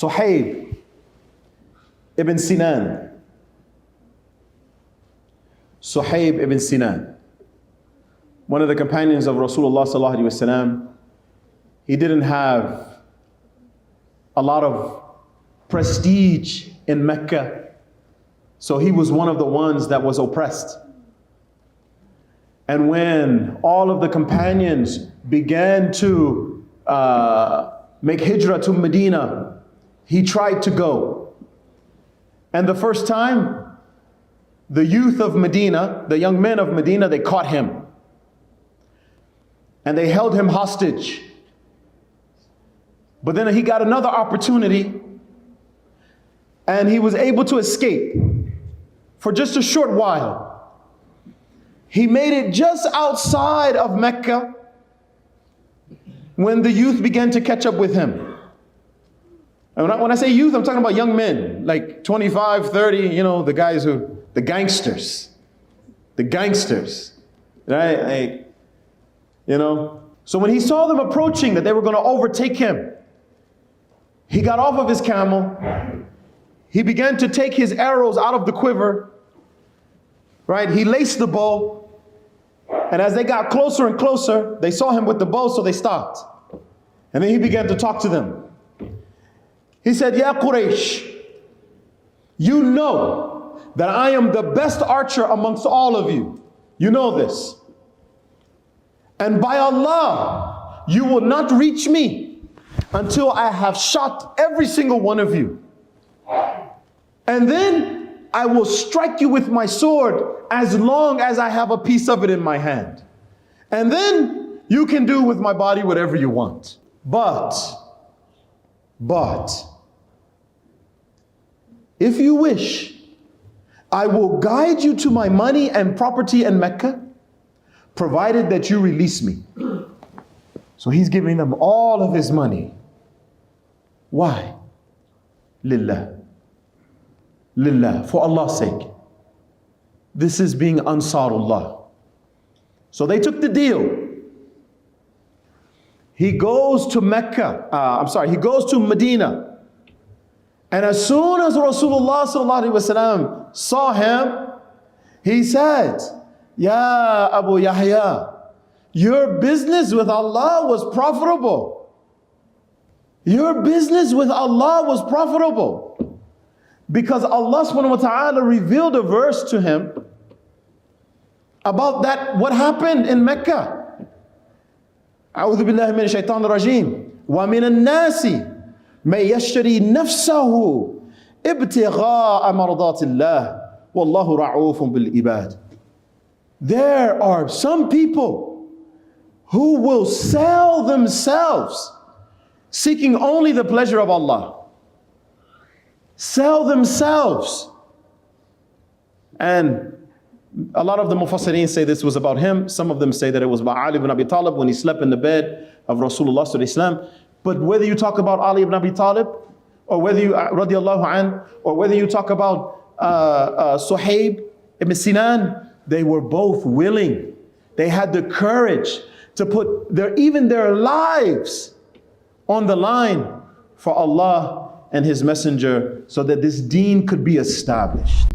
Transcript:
Suhaib ibn Sinan. Suhaib ibn Sinan, one of the companions of Rasulullah sallallahu alaihi wasallam. He didn't have a lot of prestige in Mecca, so he was one of the ones that was oppressed. And when all of the companions began to make hijrah to Medina, he tried to go. And the first time, the youth of Medina, the young men of Medina, they caught him. And they held him hostage. But then he got another opportunity, and he was able to escape for just a short while. He made it just outside of Mecca when the youth began to catch up with him. And when I say youth, I'm talking about young men, like 25, 30, the guys the gangsters, right? So when he saw them approaching, that they were going to overtake him, he got off of his camel. He began to take his arrows out of the quiver, right? He laced the bow. And as they got closer and closer, they saw him with the bow, so they stopped. And then he began to talk to them. He said, Ya Quraysh, you know that I am the best archer amongst all of you. You know this. And by Allah, you will not reach me until I have shot every single one of you. And then I will strike you with my sword as long as I have a piece of it in my hand. And then you can do with my body whatever you want. But, if you wish, I will guide you to my money and property in Mecca, provided that you release me. So he's giving them all of his money. Why? Lillah. Lillah, for Allah's sake. This is being Ansarullah. So they took the deal. He goes to he goes to Medina. And as soon as Rasulullah sallallahu alaihi wasallam saw him, he said, Ya Abu Yahya, your business with Allah was profitable. Your business with Allah was profitable. Because Allah subhanahu wa ta'ala revealed a verse to him about that, what happened in Mecca. أعوذ بالله من الشيطان الرجيم ومن الناس من يشتري نفسه ابتغاء مرضات الله والله رعوف بالعباد. There are some people who will sell themselves seeking only the pleasure of Allah. Sell themselves. And a lot of the Mufassirin say this was about him. Some of them say that it was about Ali ibn Abi Talib when he slept in the bed of Rasulullah sallallahu alaihi wasallam. But whether you talk about Ali ibn Abi Talib, or whether you radiallahu an, or whether you talk about Suhaib ibn Sinan, they were both willing. They had the courage to put even their lives on the line for Allah and His Messenger, so that this deen could be established.